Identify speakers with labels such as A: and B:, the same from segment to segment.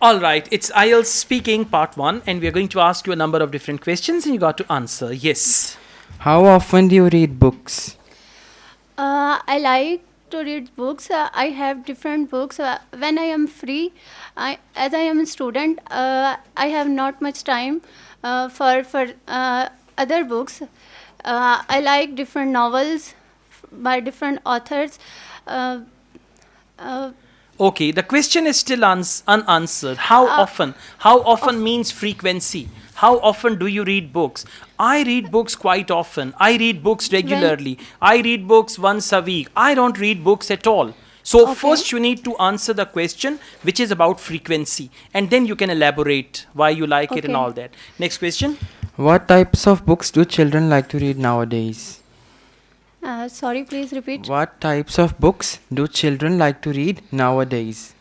A: All right, it's IELTS speaking part 1, and we are going to ask you a number of different questions and you got to answer. Yes.
B: How often do you read books?
C: I like to read books. I have different books. When I am free, as I am a student, I have not much time for other books. I like different novels by different authors. Uh, uh,
A: Okay, the question is still unanswered. How often? How often means frequency. How often do you read books? I read books quite often. I read books regularly. I read books once a week. I don't read books at all. So
C: Okay.
A: first you need to answer the question which is about frequency, and then you can elaborate why you like it and
C: Okay.
A: all that. Next question.
B: What types of books do children like to read nowadays?
C: Sorry, please repeat.
B: What types of books do children like to read nowadays?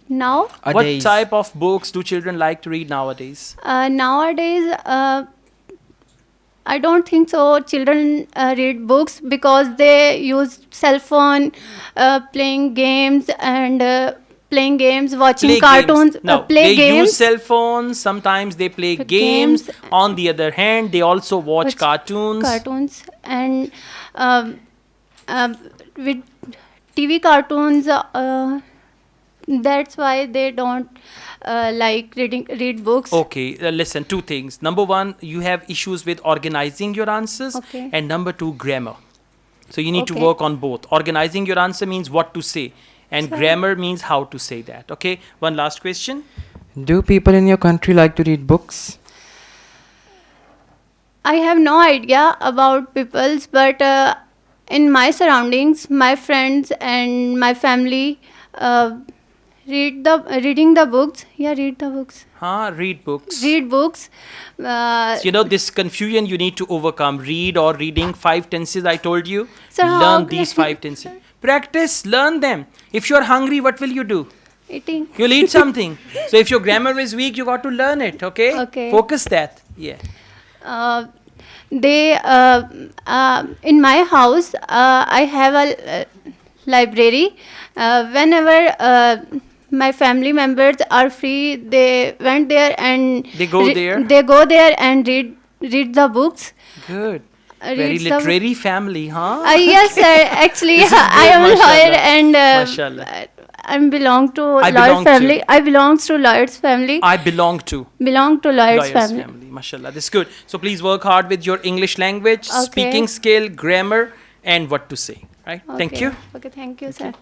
C: Now,
A: What type of books do children like to read nowadays?
C: nowadays, I don't think so. Children read books because they use cell phone, playing games, watching
A: Play
C: cartoons,
A: games. No,
C: play
A: they
C: games.
A: use cell phones. Sometimes they play
C: Games.
A: games. On the other hand, they also watch cartoons.
C: Cartoons and with TV cartoons. That's why they don't like read books.
A: Okay, listen, two things. Number one, you have issues with organizing your answers.
C: Okay.
A: And number two, grammar. So you need to
C: Okay.
A: work on both. Organizing your answer means what to say, and
C: Sir.
A: grammar means how to say that. Okay, one last question.
B: Do people in your country like to read books?
C: I have no idea about people's, but in my surroundings, my friends and my family reading the books. Yeah, read the books.
A: Read books.
C: Read books.
A: You know, this confusion you need to overcome. Read or reading 5 tenses I told you.
C: Sir, how
A: Learn
C: can-
A: these 5 tenses. Practice, learn them. If you're hungry, what will you do?
C: Eating.
A: You'll eat something. So if your grammar is weak, you got to learn it, okay?
C: Okay.
A: Focus that. Yeah.
C: They in my house, I have a library. Whenever my family members are free, they went there and
A: They go there?
C: They go there and read the books.
A: Good.
C: Read
A: Very
C: some-
A: literary family, huh?
C: Yes, sir. Actually,
A: This is
C: I
A: good,
C: am a lawyer
A: mashallah.
C: and
A: Mashallah.
C: I belong to
A: I
C: lawyer
A: belong to-
C: family. I belongs to lawyer's family.
A: I belong to
C: Belong to lawyer's
A: lawyer's
C: family.
A: family. Mashallah. This is good. So please work hard with your English language,
C: Okay.
A: speaking skill, grammar, and what to say. Right? Thank
C: Okay.
A: you.
C: Okay, thank you, sir.